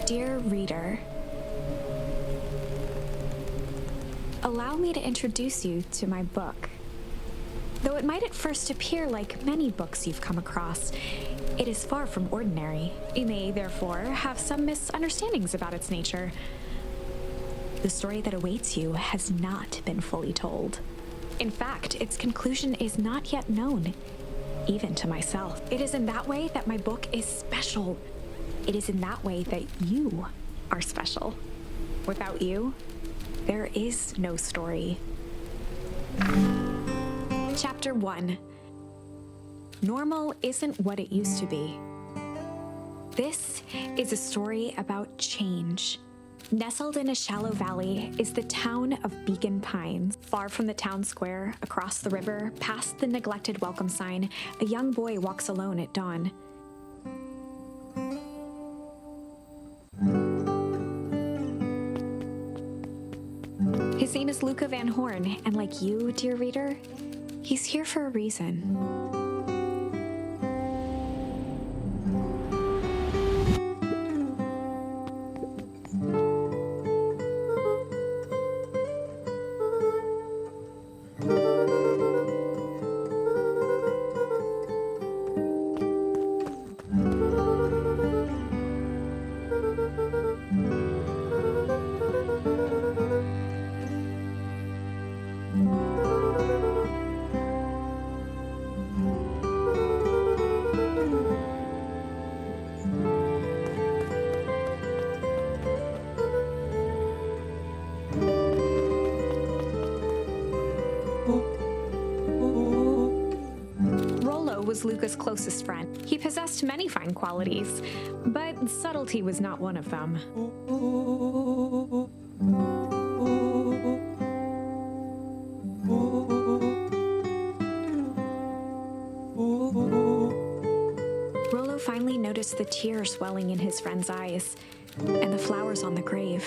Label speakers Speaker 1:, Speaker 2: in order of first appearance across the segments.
Speaker 1: Dear reader, allow me to introduce you to my book. Though it might at first appear like many books you've come across, it is far from ordinary. You may, therefore, have some misunderstandings about its nature. The story that awaits you has not been fully told. In fact, its conclusion is not yet known, even to myself. It is in that way that my book is special. It is in that way that you are special. Without you, there is no story. Chapter 1. Normal isn't what it used to be. This is a story about change. Nestled in a shallow valley is the town of Beacon Pines. Far from the town square, across the river, past the neglected welcome sign, a young boy walks alone at dawn. His name is Luca Van Horn, and like you, dear reader, he's here for a reason. Was Luca's closest friend. He possessed many fine qualities, but subtlety was not one of them. Rollo finally noticed the tears welling in his friend's eyes and the flowers on the grave.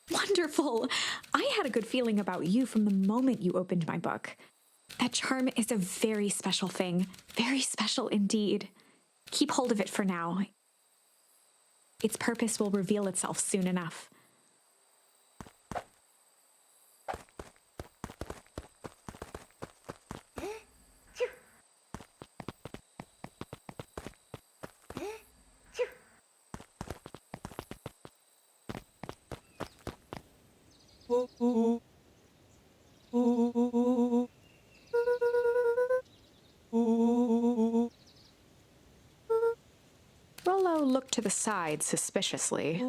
Speaker 1: Wonderful! I had a good feeling about you from the moment you opened my book. That charm is a very special thing. Very special indeed. Keep hold of it for now. Its purpose will reveal itself soon enough. Rollo looked to the side suspiciously.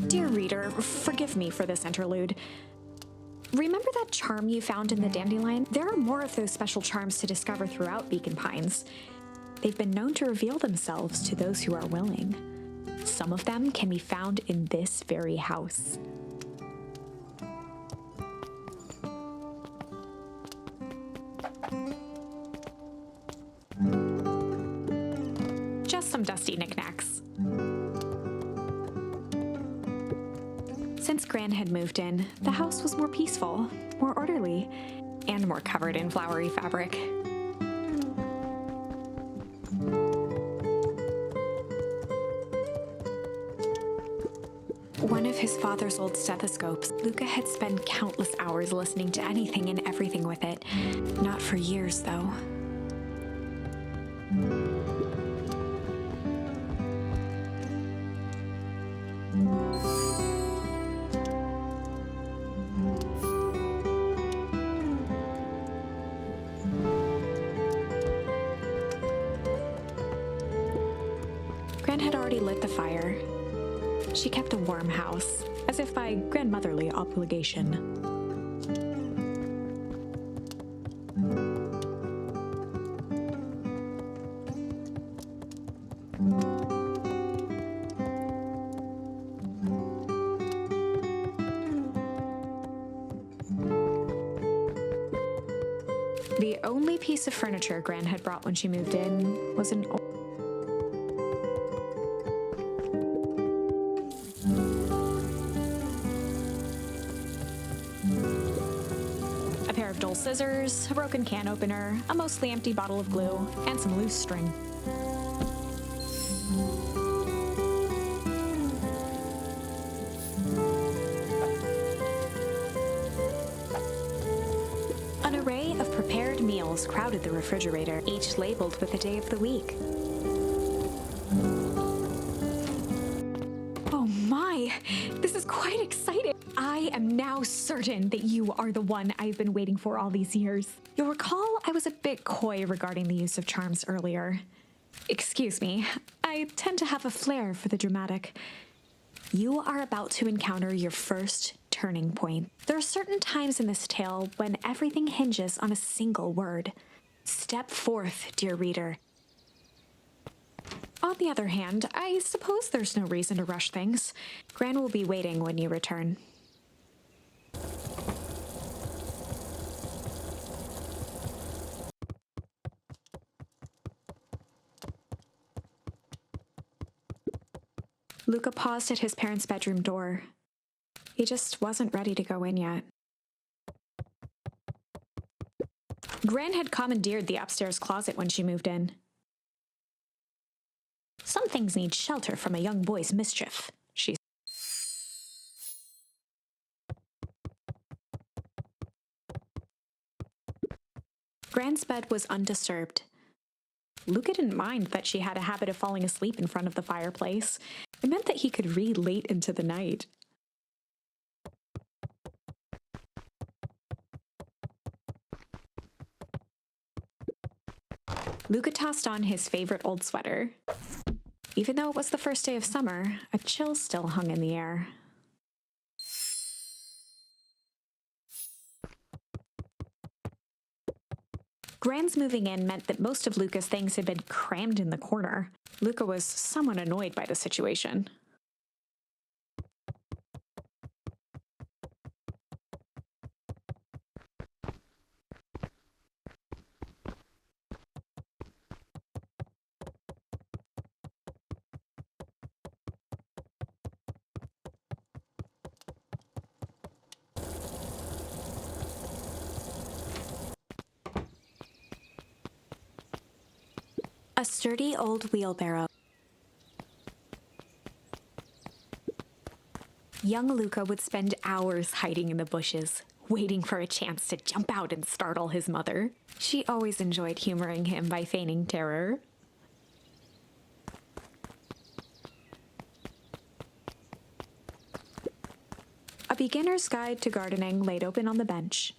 Speaker 1: Dear reader, forgive me for this interlude. Remember that charm you found in the dandelion? There are more of those special charms to discover throughout Beacon Pines. They've been known to reveal themselves to those who are willing. Some of them can be found in this very house. Since Gran had moved in, the house was more peaceful, more orderly, and more covered in flowery fabric. One of his father's old stethoscopes, Luca had spent countless hours listening to anything and everything with it. Not for years, though. Gran had already lit the fire. She kept a warm house, as if by grandmotherly obligation. The only piece of furniture Gran had brought when she moved in was an a pair of dull scissors, a broken can opener, a mostly empty bottle of glue, and some loose string. An array of prepared meals crowded the refrigerator, each labeled with the day of the week. Oh my, this is quite exciting. I am now certain that you are the one I've been waiting for all these years. You'll recall I was a bit coy regarding the use of charms earlier. Excuse me, I tend to have a flair for the dramatic. You are about to encounter your first turning point. There are certain times in this tale when everything hinges on a single word. Step forth, dear reader. On the other hand, I suppose there's no reason to rush things. Gran will be waiting when you return. Luca paused at his parents' bedroom door. He just wasn't ready to go in yet. Gran had commandeered the upstairs closet when she moved in. Some things need shelter from a young boy's mischief, she said. Gran's bed was undisturbed. Luca didn't mind that she had a habit of falling asleep in front of the fireplace. It meant that he could read late into the night. Luca tossed on his favorite old sweater. Even though it was the first day of summer, a chill still hung in the air. Gran's moving in meant that most of Luca's things had been crammed in the corner. Luca was somewhat annoyed by the situation. A sturdy old wheelbarrow. Young Luca would spend hours hiding in the bushes, waiting for a chance to jump out and startle his mother. She always enjoyed humoring him by feigning terror. A beginner's guide to gardening laid open on the bench.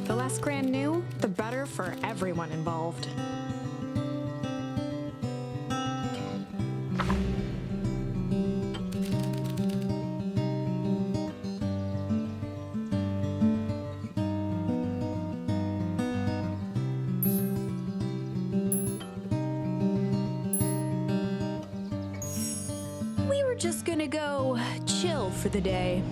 Speaker 1: The less Gran knew, the better for everyone involved.
Speaker 2: just gonna go chill for the day.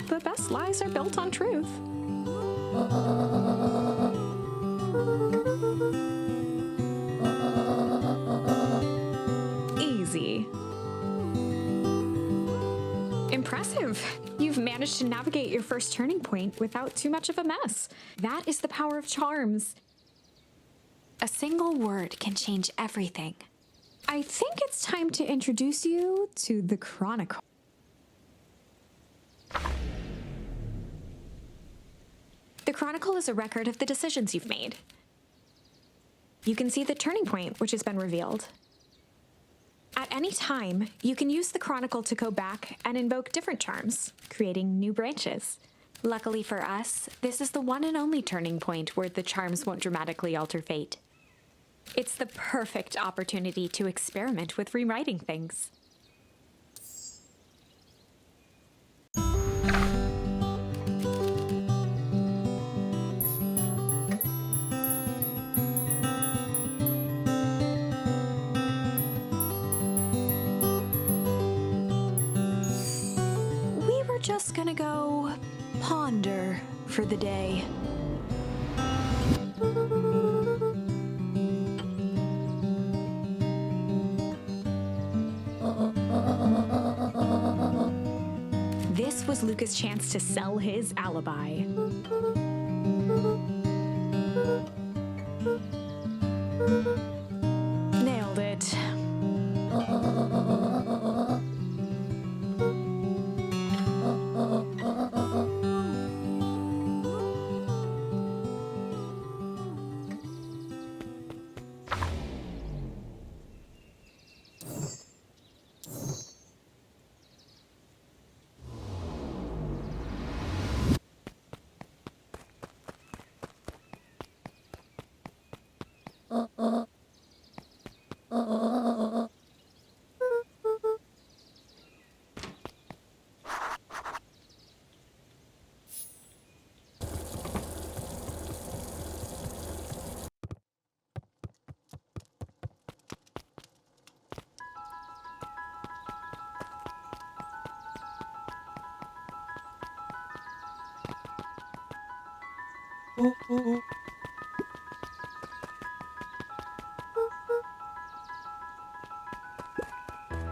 Speaker 1: The best lies are built on truth. Easy. Impressive. You've managed to navigate your first turning point without too much of a mess. That is the power of charms. A single word can change everything. I think it's time to introduce you to the Chronicle. The Chronicle is a record of the decisions you've made. You can see the turning point, which has been revealed. At any time, you can use the Chronicle to go back and invoke different charms, creating new branches. Luckily for us, this is the one and only turning point where the charms won't dramatically alter fate. It's the perfect opportunity to experiment with rewriting things. We were just gonna go ponder for the day. This was Luca's chance to sell his alibi. Nailed it.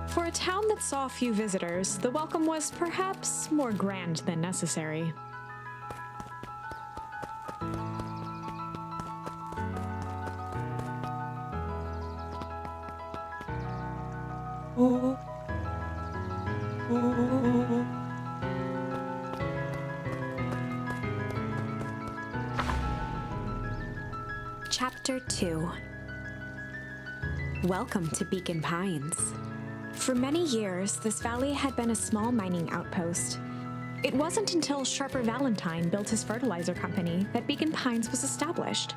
Speaker 1: For a town that saw few visitors, the welcome was perhaps more grand than necessary. Chapter 2. Welcome to Beacon Pines. For many years, this valley had been a small mining outpost. It wasn't until Sharper Valentine built his fertilizer company that Beacon Pines was established.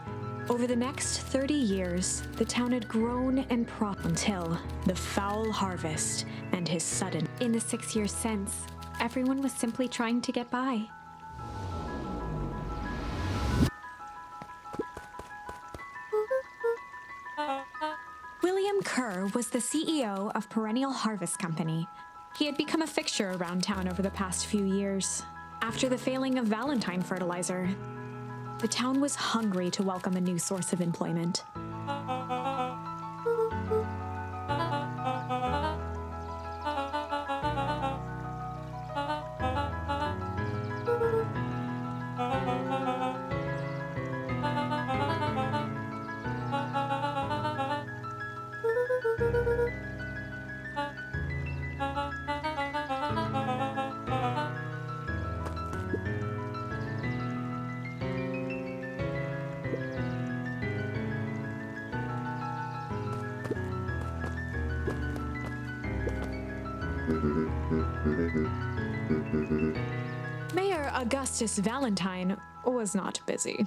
Speaker 1: Over the next 30 years, the town had grown and prospered until the foul harvest and his sudden. In the 6 years since, everyone was simply trying to get by. William Kerr was the CEO of Perennial Harvest Company. He had become a fixture around town over the past few years. After the failing of Valentine Fertilizer, the town was hungry to welcome a new source of employment. Mayor Augustus Valentine was not busy.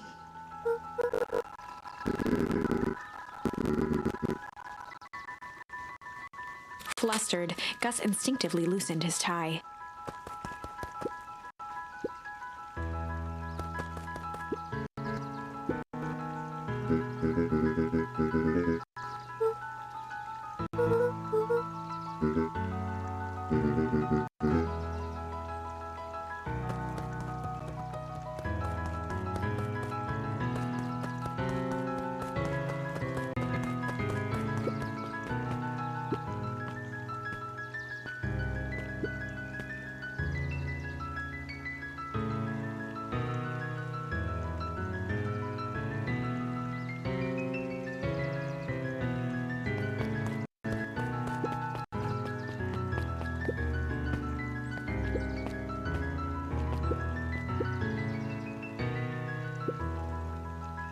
Speaker 1: Flustered, Gus instinctively loosened his tie.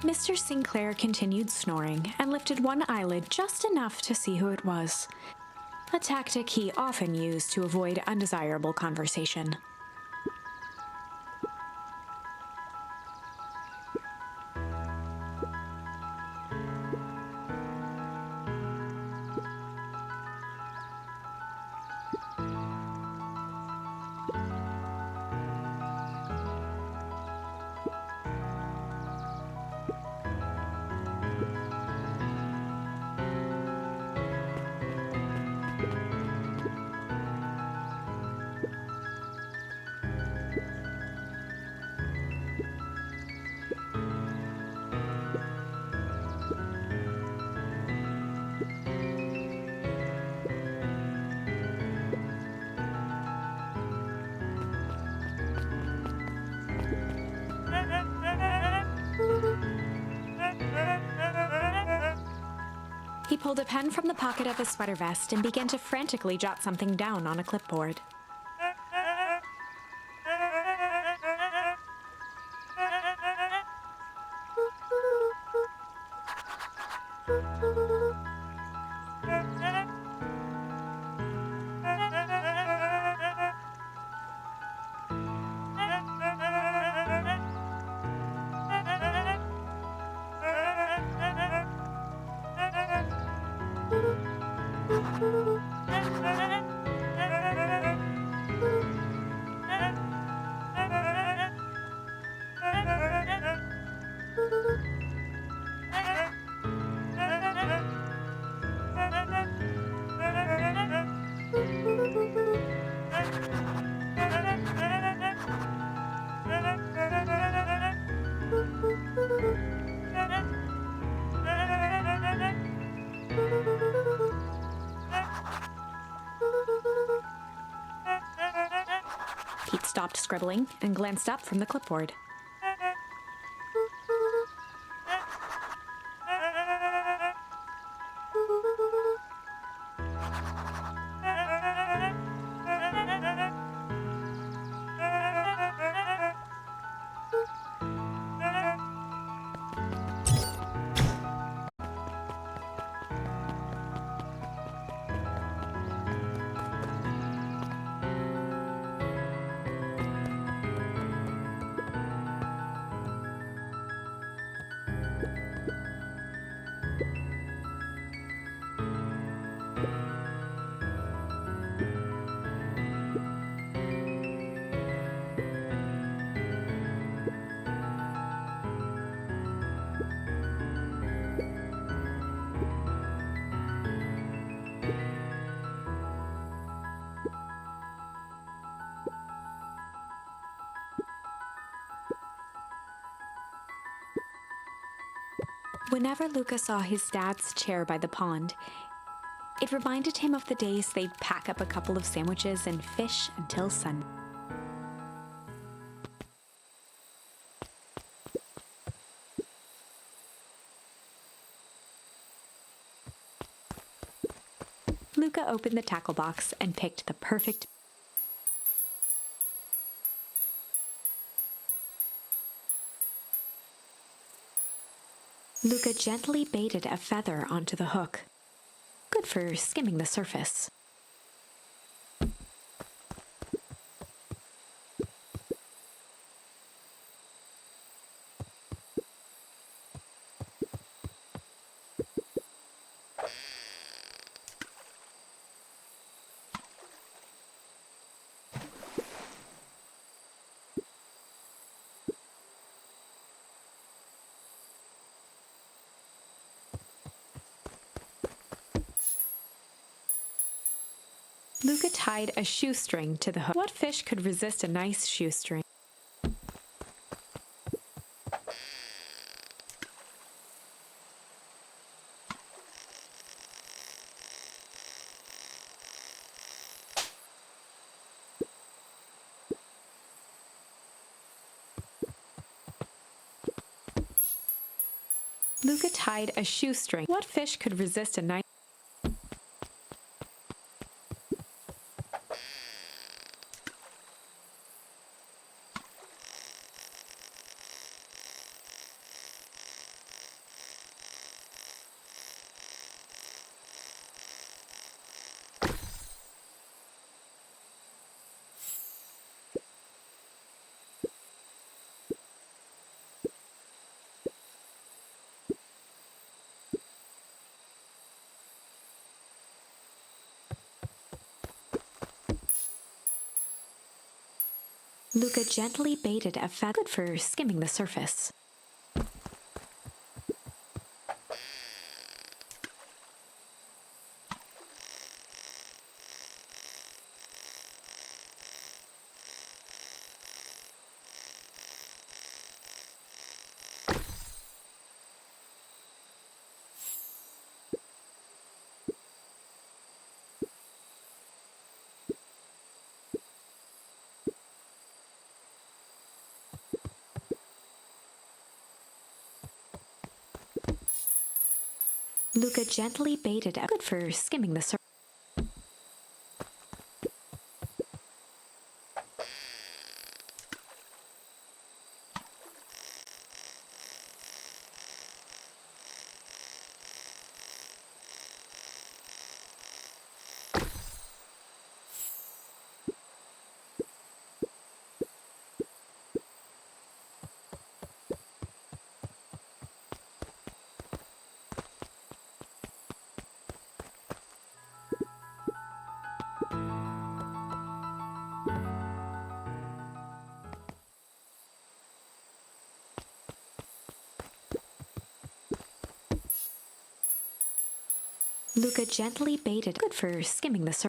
Speaker 1: Mr. Sinclair continued snoring and lifted one eyelid just enough to see who it was, a tactic he often used to avoid undesirable conversation. He pulled a pen from the pocket of his sweater vest and began to frantically jot something down on a clipboard. Pete stopped scribbling and glanced up from the clipboard. Whenever Luca saw his dad's chair by the pond, it reminded him of the days they'd pack up a couple of sandwiches and fish until sun. Luca opened the tackle box and picked the perfect. Luca gently baited a feather onto the hook. Good for skimming the surface. Luca tied a shoestring to the hook. What fish could resist a nice shoestring? Luca tied a shoestring. What fish could resist a nice... Luca gently baited a feather, good for skimming the surface. Luca gently baited a good for skimming the surface. Luca gently baited good for skimming the surface.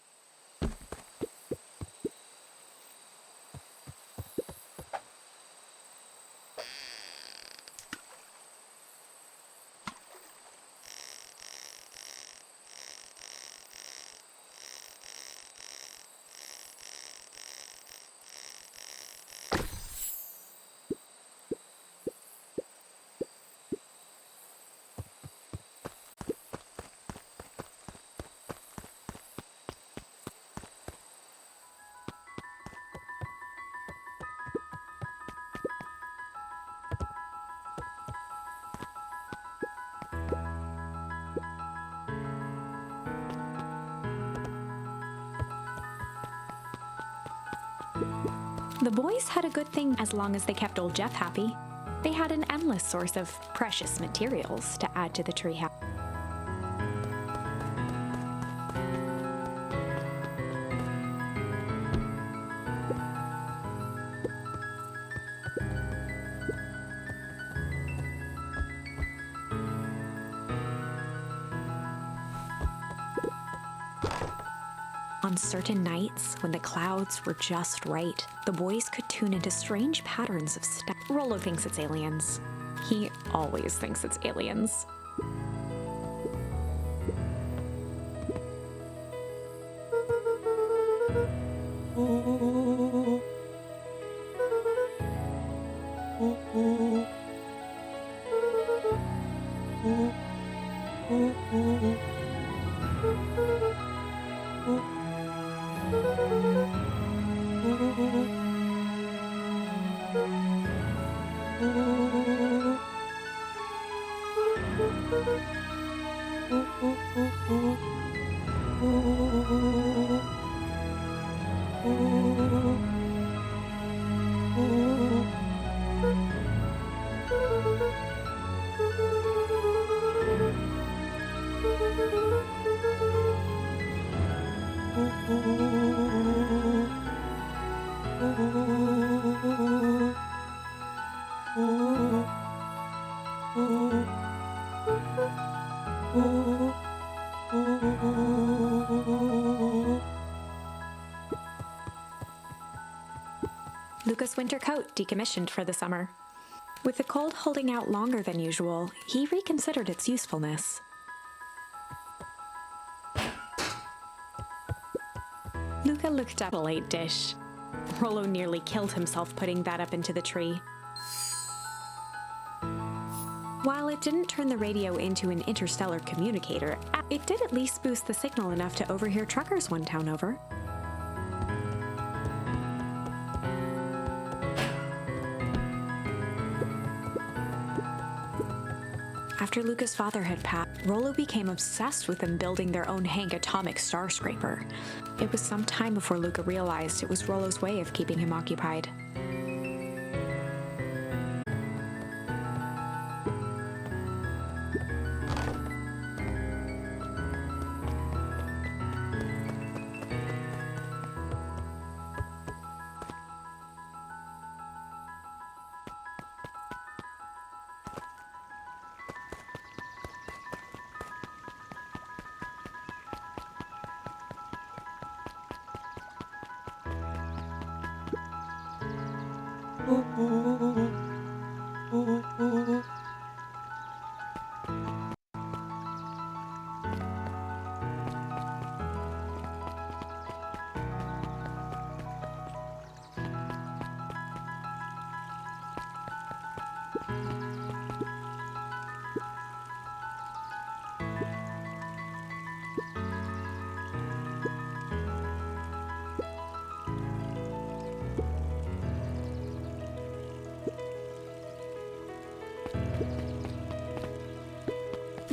Speaker 1: The boys had a good thing as long as they kept old Jeff happy. They had an endless source of precious materials to add to the treehouse. On certain nights, when the clouds were just right, the boys could tune into strange patterns of stuff. Rollo thinks it's aliens. He always thinks it's aliens. Luca's winter coat decommissioned for the summer. With the cold holding out longer than usual, he reconsidered its usefulness. Luca looked up a late dish. Rollo nearly killed himself putting that up into the tree. While it didn't turn the radio into an interstellar communicator, it did at least boost the signal enough to overhear truckers one town over. After Luca's father had passed, Rollo became obsessed with them building their own Hank atomic star scraper. It was some time before Luca realized it was Rollo's way of keeping him occupied.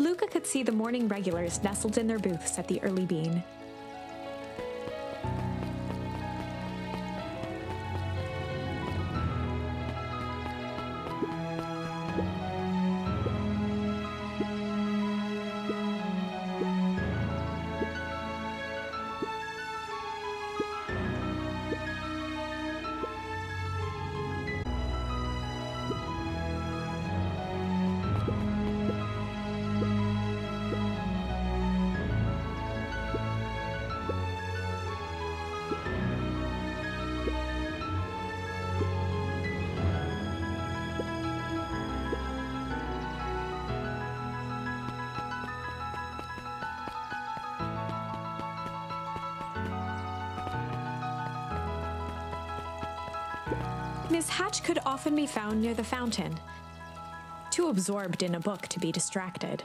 Speaker 1: Luca could see the morning regulars nestled in their booths at the early bean. Miss Hatch could often be found near the fountain, too absorbed in a book to be distracted.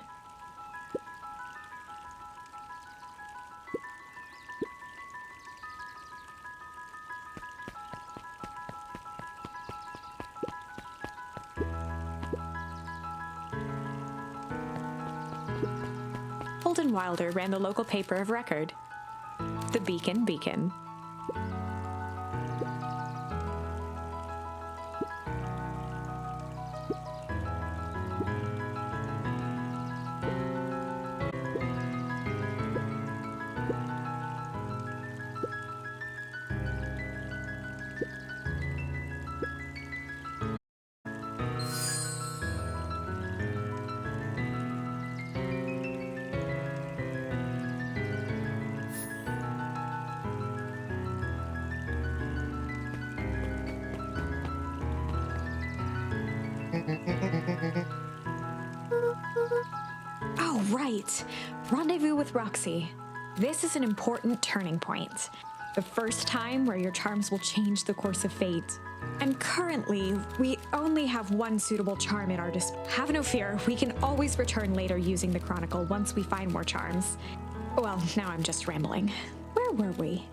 Speaker 1: Holden Wilder ran the local paper of record, the Beacon Beacon. Oh, right. Rendezvous with Roxy. This is an important turning point. The first time where your charms will change the course of fate. And currently, we only have one suitable charm at our disposal. Have no fear, we can always return later using the Chronicle once we find more charms. Well, now I'm just rambling. Where were we?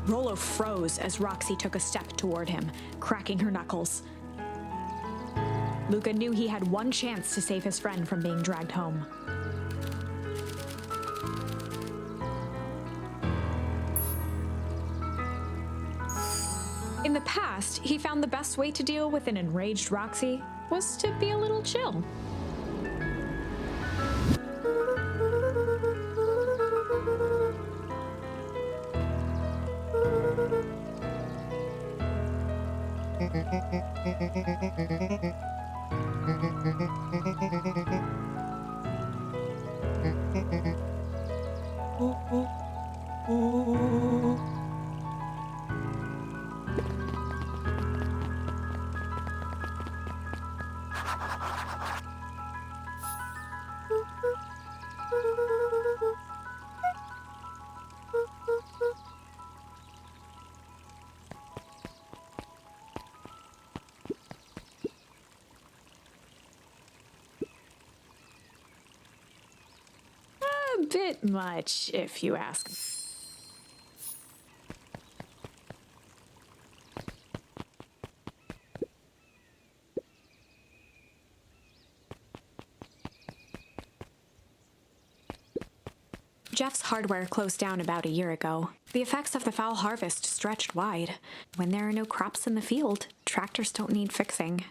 Speaker 1: Rollo froze as Roxy took a step toward him, cracking her knuckles. Luca knew he had one chance to save his friend from being dragged home. In the past, he found the best way to deal with an enraged Roxy was to be a little chill. A bit much, if you ask. Jeff's Hardware closed down about a year ago. The effects of the foul harvest stretched wide. When there are no crops in the field, tractors don't need fixing.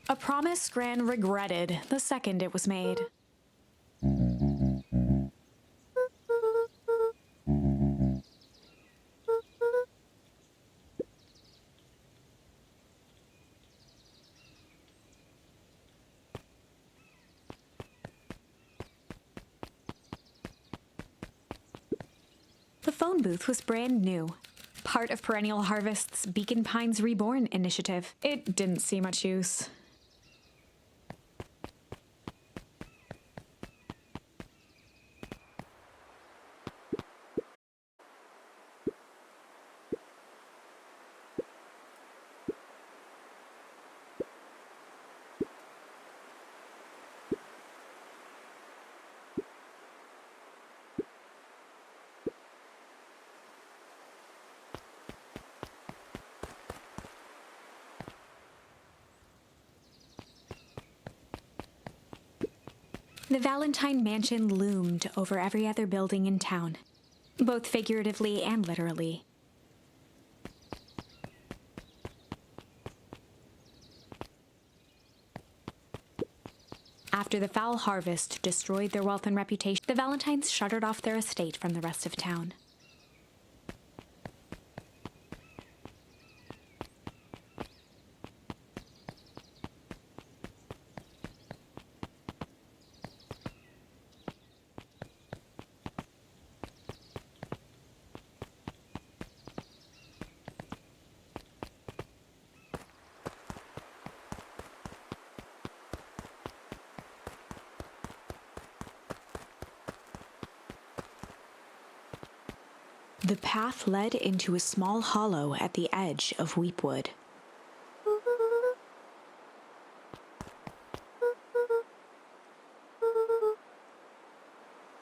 Speaker 1: A promise Gran regretted the second it was made. The phone booth was brand new, part of Perennial Harvest's Beacon Pines Reborn initiative. It didn't see much use. The Valentine Mansion loomed over every other building in town, both figuratively and literally. After the foul harvest destroyed their wealth and reputation, the Valentines shuttered off their estate from the rest of town. The path led into a small hollow at the edge of Weepwood.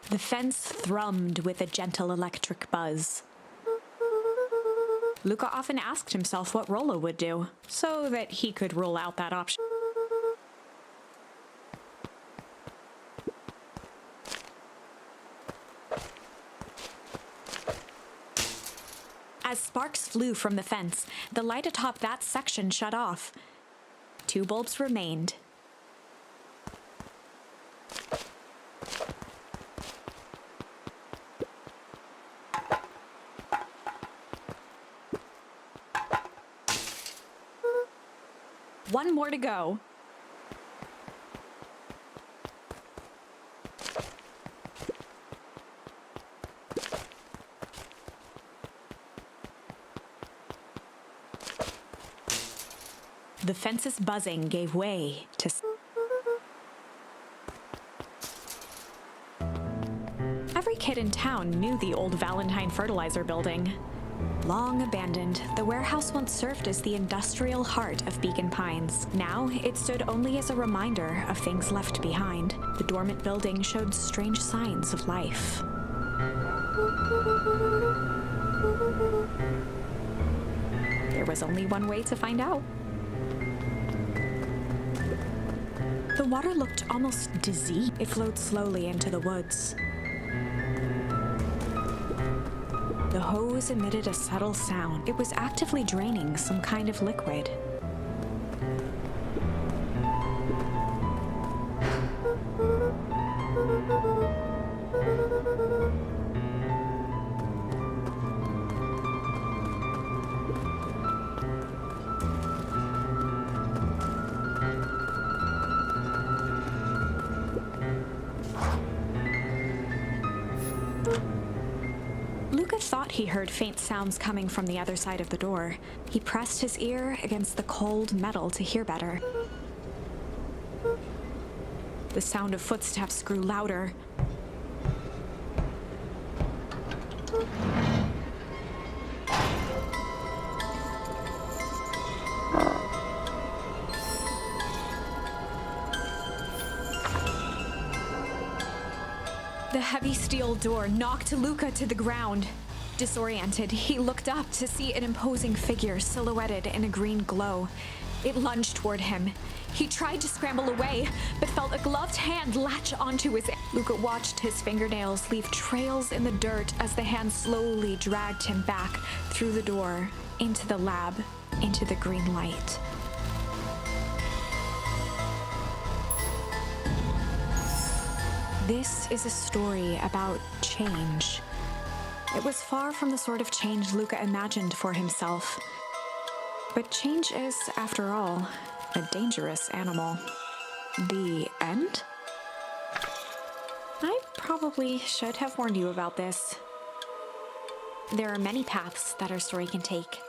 Speaker 1: The fence thrummed with a gentle electric buzz. Luca often asked himself what Rollo would do, so that he could rule out that option. As sparks flew from the fence, the light atop that section shut off. 2 bulbs remained. One more to go. The fence's buzzing gave way to... Every kid in town knew the old Valentine fertilizer building. Long abandoned, the warehouse once served as the industrial heart of Beacon Pines. Now, it stood only as a reminder of things left behind. The dormant building showed strange signs of life. was only one way to find out. The water looked almost diseased. It flowed slowly into the woods. The hose emitted a subtle sound. It was actively draining some kind of liquid. Luca thought he heard faint sounds coming from the other side of the door. He pressed his ear against the cold metal to hear better. The sound of footsteps grew louder. The heavy steel door knocked Luca to the ground. Disoriented, he looked up to see an imposing figure silhouetted in a green glow. It lunged toward him. He tried to scramble away, but felt a gloved hand latch onto his... Luca watched his fingernails leave trails in the dirt as the hand slowly dragged him back through the door, into the lab, into the green light. This is a story about change. It was far from the sort of change Luca imagined for himself. But change is, after all, a dangerous animal. The end? I probably should have warned you about this. There are many paths that our story can take.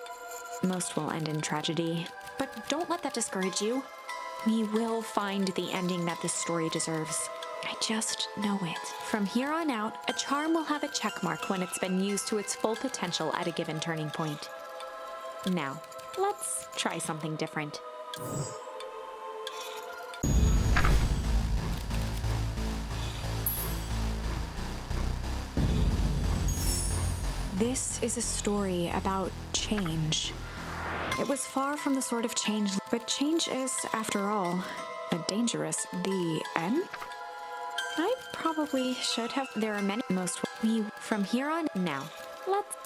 Speaker 1: Most will end in tragedy. But don't let that discourage you. We will find the ending that this story deserves. I just know it. From here on out, a charm will have a check mark when it's been used to its full potential at a given turning point. Now, let's try something different. This is a story about change. It was far from the sort of change, but change is, after all, a dangerous... The end? I probably should have... There are many... Most... We... From here on... Now, let's...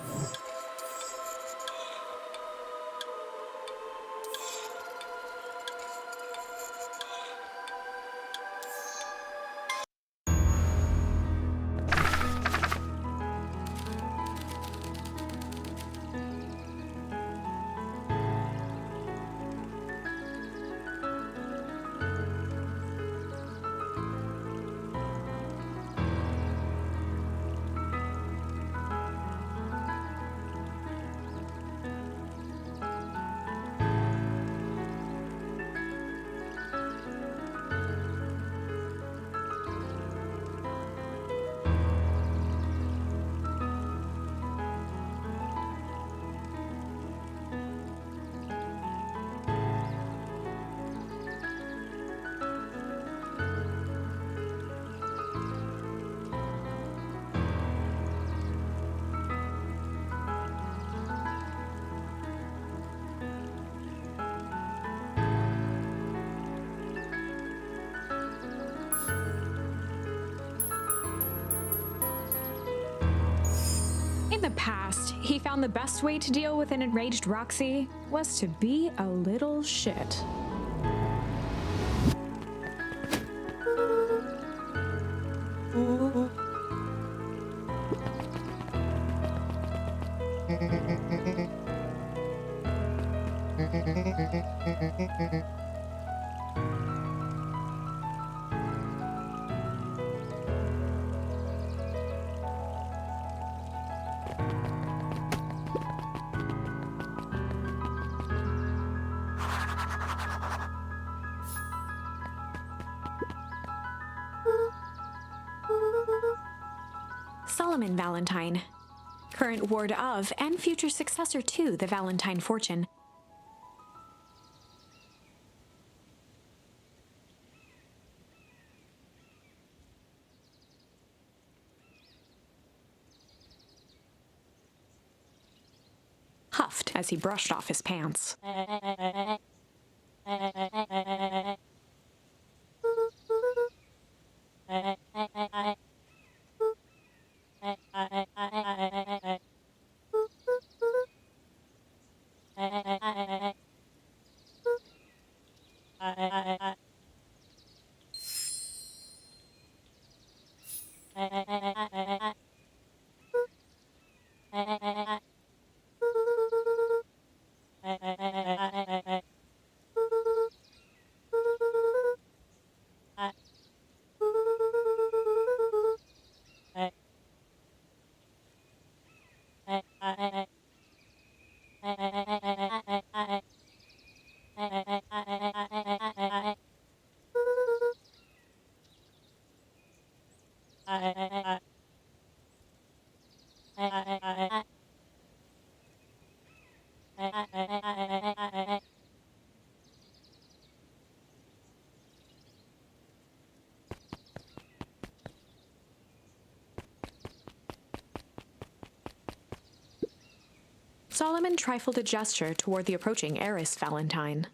Speaker 1: In the past, he found the best way to deal with an enraged Roxy was to be a little shit. Solomon Valentine, current ward of and future successor to the Valentine fortune. huffed as he brushed off his pants. Solomon trifled a gesture toward the approaching heiress Valentine.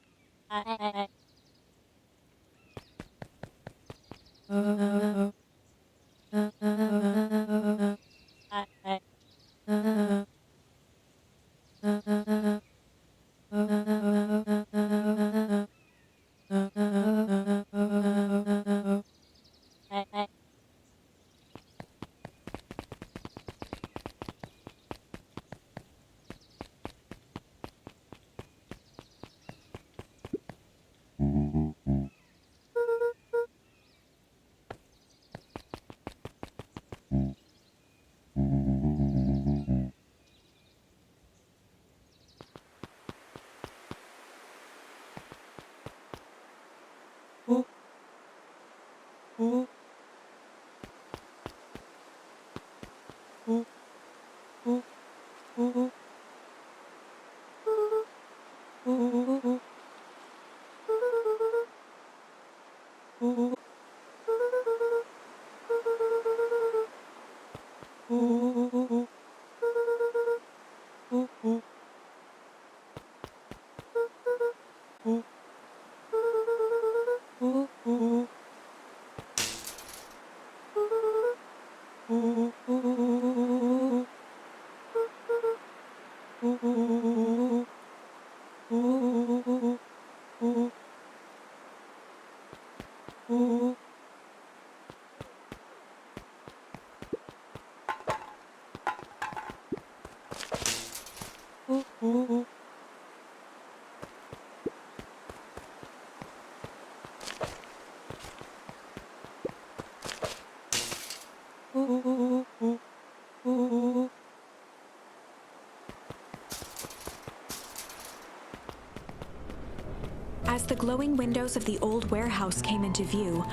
Speaker 1: As the glowing windows of the old warehouse came into view,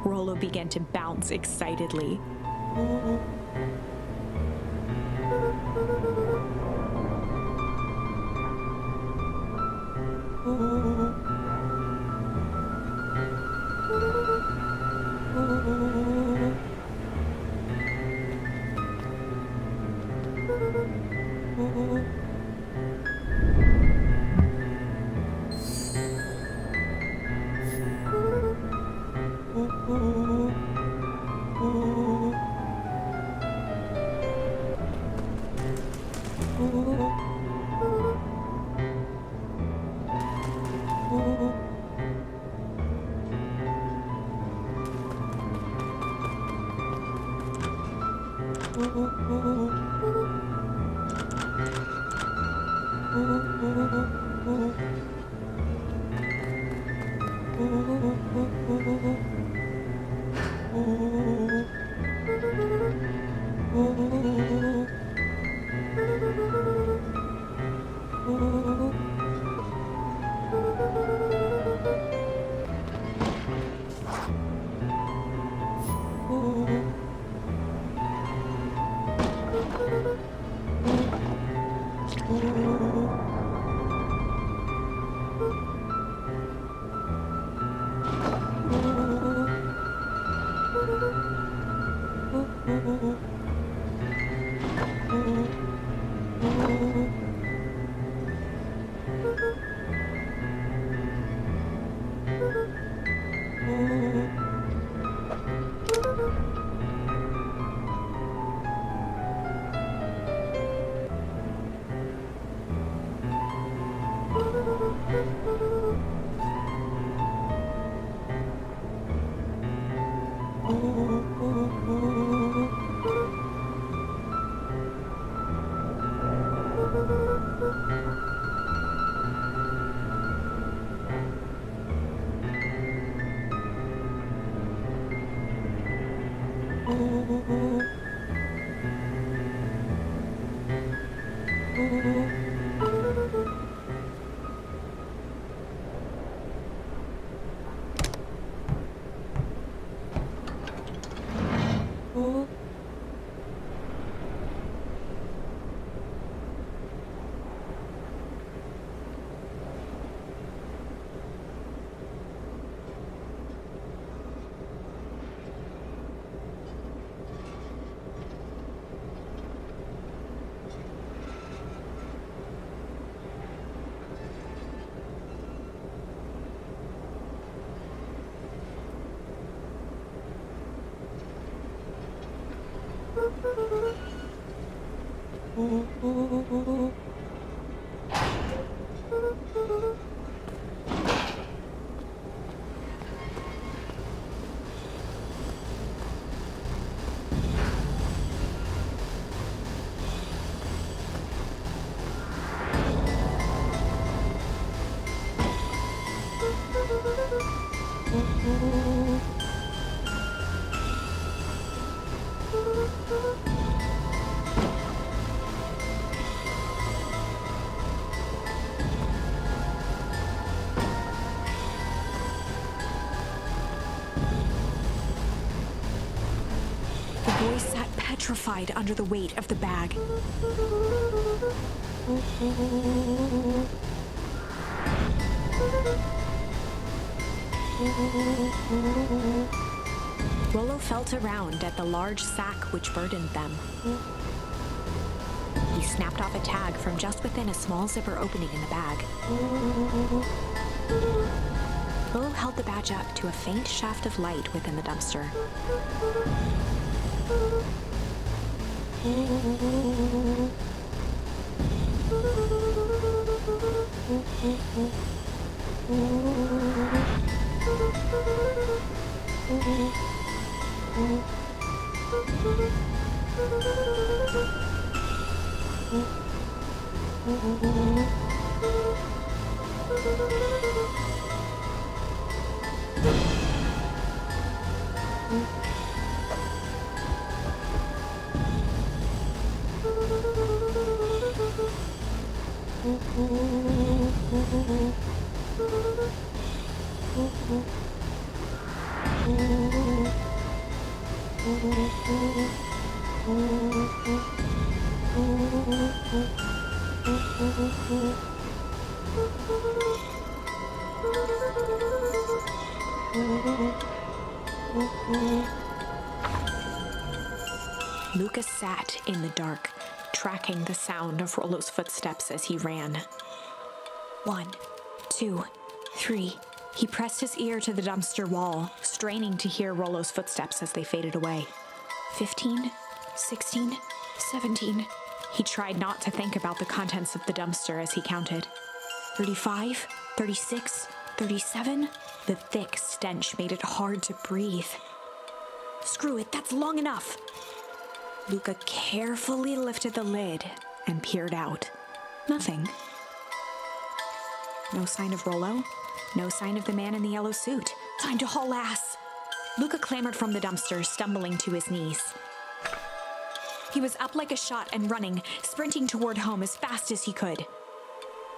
Speaker 1: Rollo began to bounce excitedly. The boy sat petrified under the weight of the bag. Rollo felt around at the large sack which burdened them. He snapped off a tag from just within a small zipper opening in the bag. Rollo held the badge up to a faint shaft of light within the dumpster. Lucas sat in the dark, tracking the sound of Rollo's footsteps as he ran. 1, 2, 3. He pressed his ear to the dumpster wall, straining to hear Rollo's footsteps as they faded away. 15, 16, 17. He tried not to think about the contents of the dumpster as he counted. 35, 36, 37. The thick stench made it hard to breathe. Screw it, that's long enough. Luca carefully lifted the lid and peered out. Nothing. No sign of Rollo. No sign of the man in the yellow suit. Time to haul ass. Luca clambered from the dumpster, stumbling to his knees. He was up like a shot and running, sprinting toward home as fast as he could.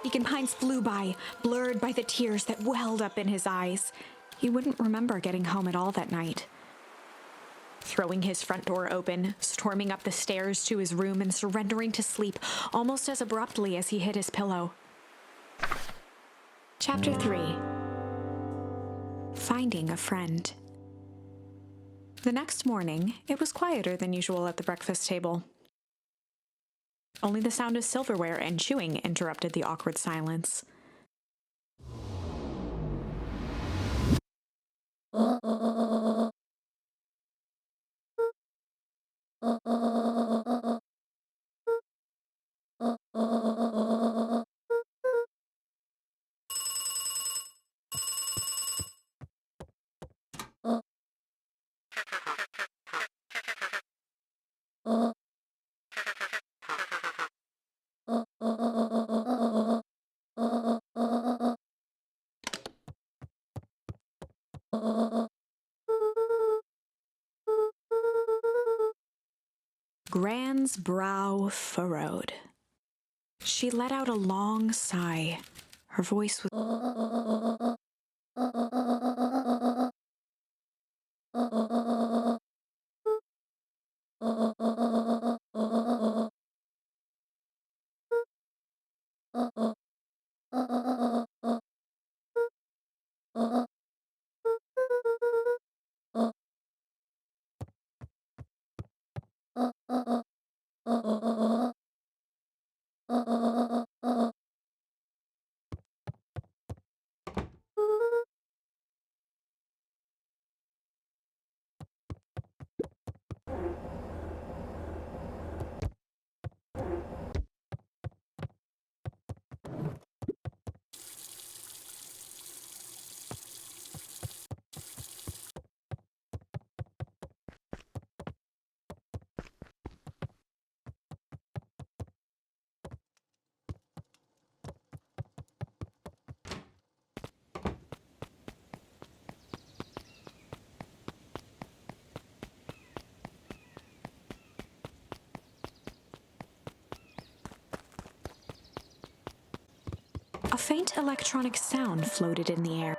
Speaker 1: Beacon Pines flew by, blurred by the tears that welled up in his eyes. He wouldn't remember getting home at all that night. Throwing his front door open, storming up the stairs to his room and surrendering to sleep almost as abruptly as he hit his pillow. Chapter 3. Finding a Friend. The next morning, it was quieter than usual at the breakfast table. Only the sound of silverware and chewing interrupted the awkward silence. Gran's brow furrowed. She let out a long sigh. Her voice was a faint electronic sound floated in the air.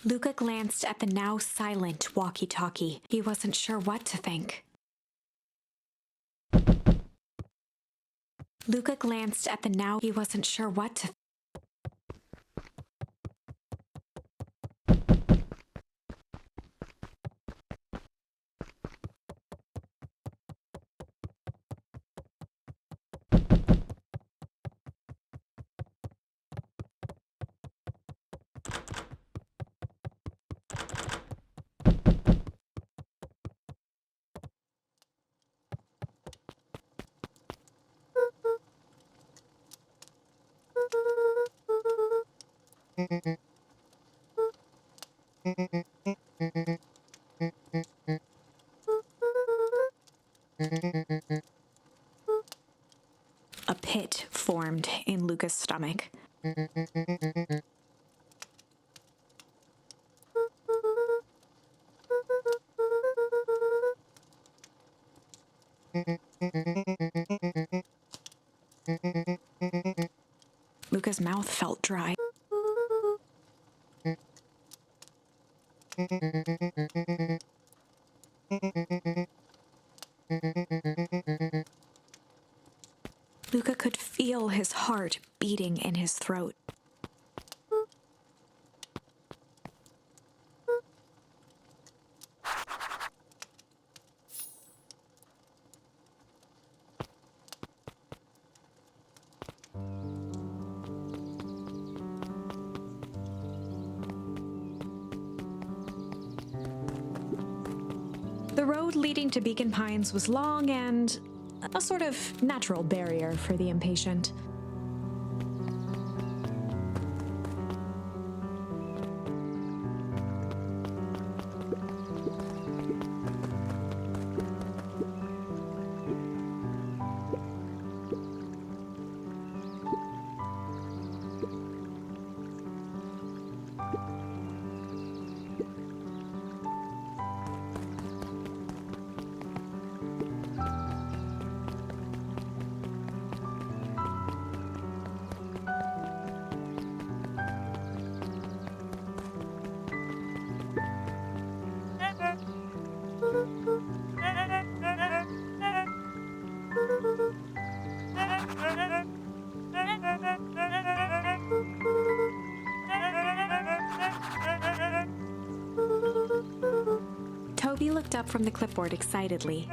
Speaker 1: Luca glanced at the now silent walkie-talkie. He wasn't sure what to think. Luca glanced at the now. He wasn't sure what to think. A pit formed in Luca's stomach. Luca's mouth felt dry. Luca could feel his heart beating in his throat. The road leading to Beacon Pines was long and a sort of natural barrier for the impatient. looked up from the clipboard excitedly.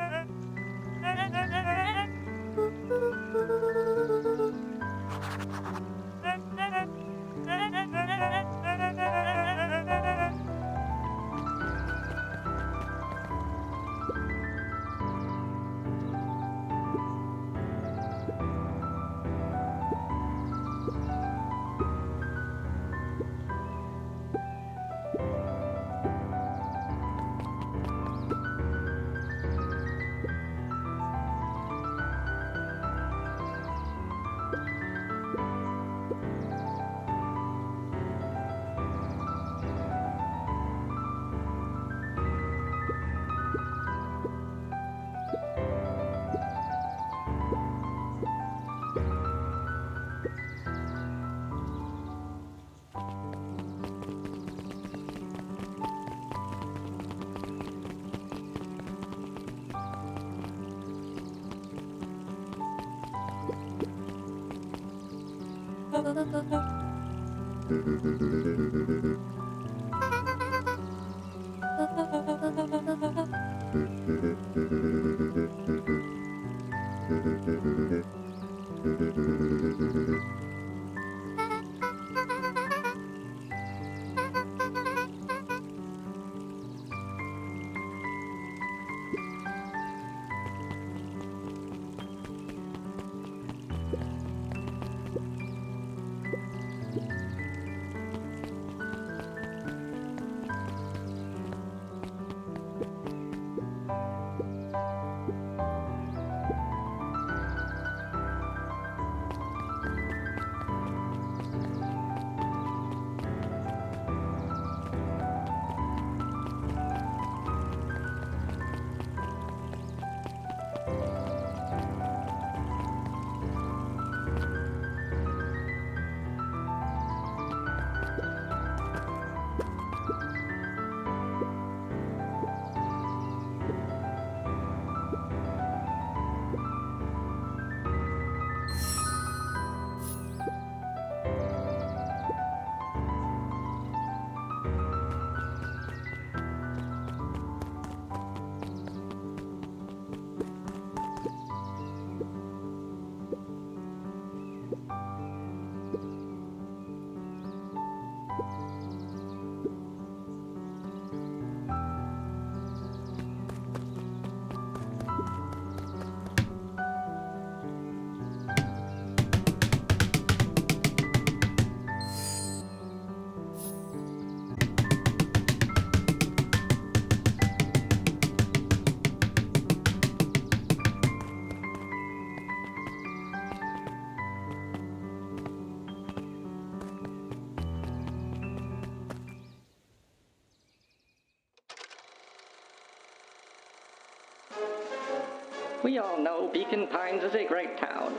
Speaker 3: We all know Beacon Pines is a great town.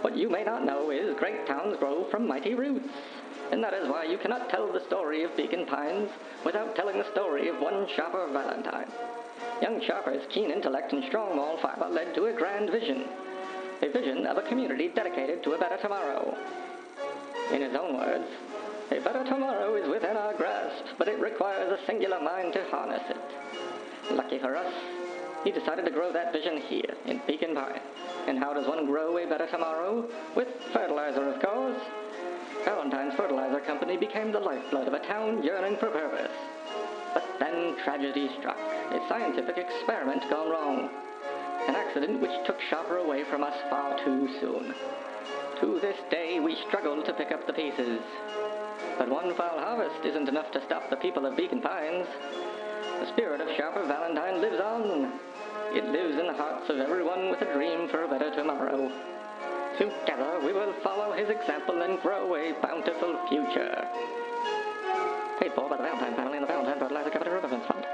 Speaker 3: What you may not know is great towns grow from mighty roots. And that is why you cannot tell the story of Beacon Pines without telling the story of one Sharper Valentine. Young Sharper's keen intellect and strong moral fiber led to a grand vision. A vision of a community dedicated to a better tomorrow. In his own words, a better tomorrow is within our grasp, but it requires a singular mind to harness it. Lucky for us, he decided to grow that vision here, in Beacon Pine. And how does one grow a better tomorrow? With fertilizer, of course. Valentine's Fertilizer Company became the lifeblood of a town yearning for purpose. But then tragedy struck, a scientific experiment gone wrong. An accident which took Sharper away from us far too soon. To this day, we struggle to pick up the pieces. But one foul harvest isn't enough to stop the people of Beacon Pines. The spirit of Sharper Valentine lives on. It lives in the hearts of everyone with a dream for a better tomorrow. Together, we will follow his example and grow a bountiful future. Paid for by the Valentine family and the Valentine Fertilizer Company Reverence Fund.